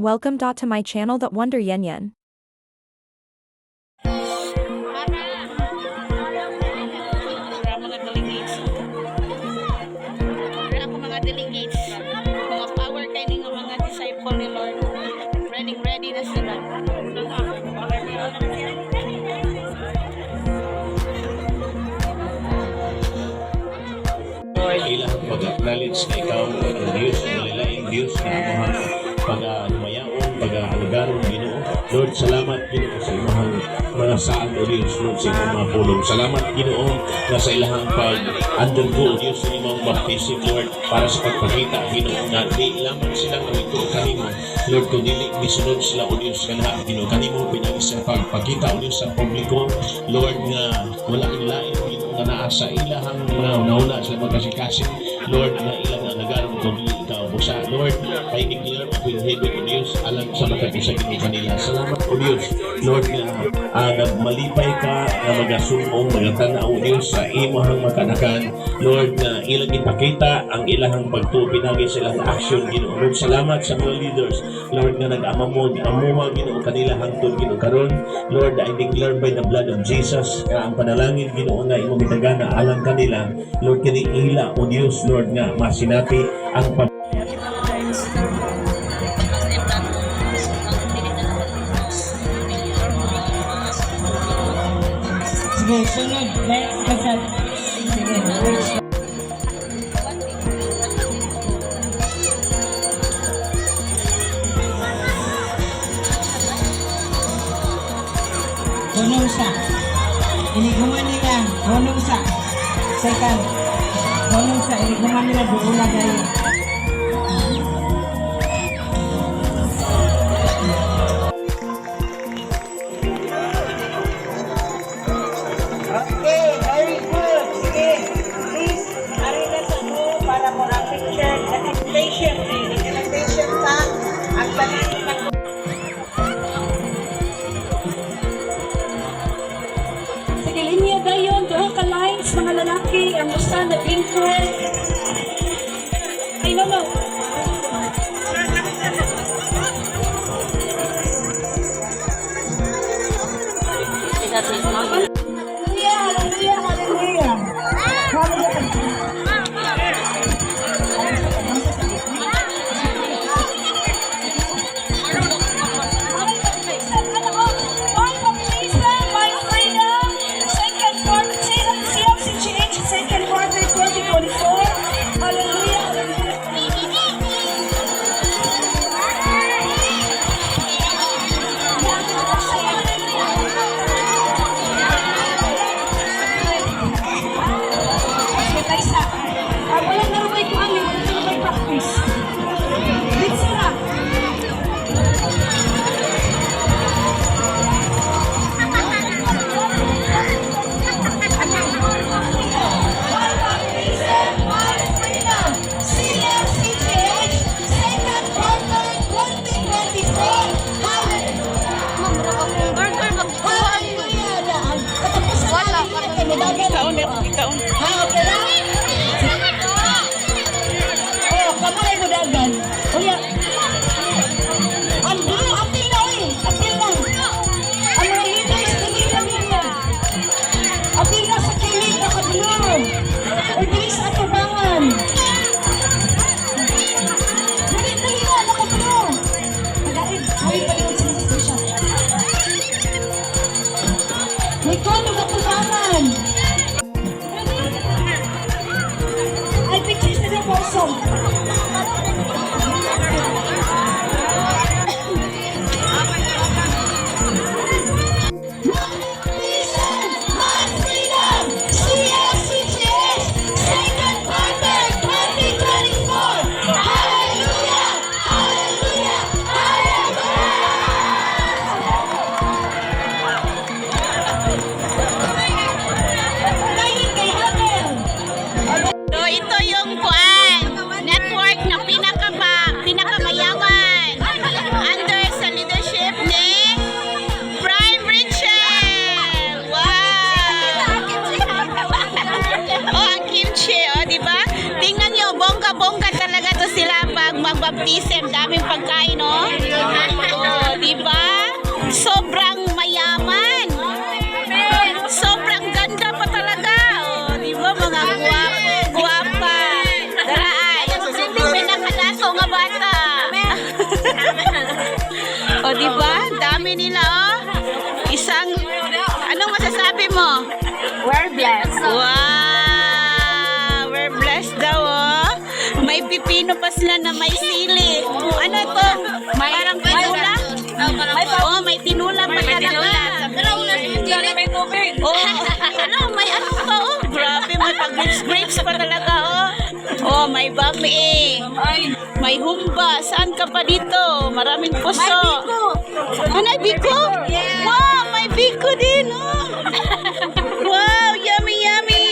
Welcome to my channel that Wonder Yen Yen. Mga delegates, mga power kayo ng mga disciple ni Lord. Ready na sila. Ilang pag-acknowledge na ikaw ang Diyos, ang nalilaing Diyos na amahang pag-lumayaon, pag-alugaron, Ginoo. Lord, salamat Ginoo sa imahang mga saan o Diyos, Lord, sa imang mga pulong. Salamat Ginoo na sa ilahang pag-undergo, Diyos, sa imang baptism, Lord, para sa pagpakita, Ginoo, na di lamang silang nawito kanimo. Lord, kung disunod sila o Diyos ka na, Ginoo, kanimo pinag-isa pagpakita o Diyos sa publiko, Lord, nga wala ilain, Ginoo, na naasa ilahang nauna sa magkasikasing, Lord, na ilang nagarong kung ikaw busa, Lord, paikikilap ako yung heaven o Diyos, alam sa magkakisa kanila. Salamat o Diyos, Lord, na nagmalipay ka, na magasumong, magatana o Diyos, sa imahang makanakan, Lord, na ilang ipakita ang ilahang pagtupinagi sa ilang action, Ginoo. Lord, salamat sa mga leaders, Lord, na nag-amamo, amuha, Ginoo, kanila hangtod, Ginoo, karon, Lord, I declare by the blood of Jesus, ang panalangin, Ginoo, nga imong itagana alang kanila, Lord, kiniila o Diyos, Lord, nga masinati ang Sige, sunod. Next, kasal. Sige, next. Hunong sa. Iniguman nila. Hunong sa. Second. Hunong sa. Iniguman nila. Buula gaya. Okay, very good. Sige, please, arena sa mo para mo ang picture, documentation, sa ang panahon ng Sige, linya dayon. Doha ka lines, mga lalaki. Ang usa na blinker. Ay, no. Hallelujah, hallelujah, hallelujah. Ikaw. Ha, okay lang? Oh, kamay ko dagan. Uya. Ang dulo, apil na eh. Apil na. Ang mga leaders, dili lang yan. Apil na sa kilig na kadulo. O dili sa atubangan. Dili na, nakadulo. Nagaid, may palingon sa institusyon. May kono atubangan. I picture sa devotion. O, diba? Dami nila, oh. Isang, anong masasabi mo? We're blessed. Wow! We're blessed daw, oh. May pipino pa sila na may sili. Ano to? Parang tinula? Oh, may tinula pa talaga. May tubig. Oh, ano, may ano pa, oh. Grabe, may pag-grapes pa talaga, oh. Oh, may bami, may humba. Saan ka pa dito? Maraming puso. May biko. Wow, may biko din, oh. Wow, yummy, yummy.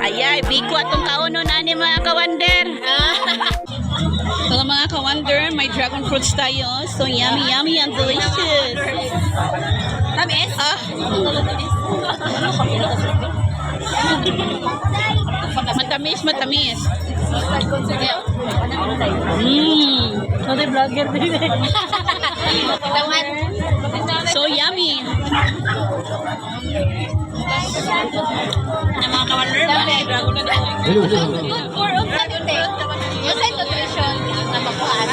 Ayay, biko atong kauno na ni mga kawander. So mga kawander, may dragon fruits tayo. So yummy, yummy and delicious. Tamis? Ah. Matamis, matamis. Sorry, vlogger din eh. So yummy. Na mga kawander, dragon na daw. Hello, hello, hello. Good for nutrition na makuhaan.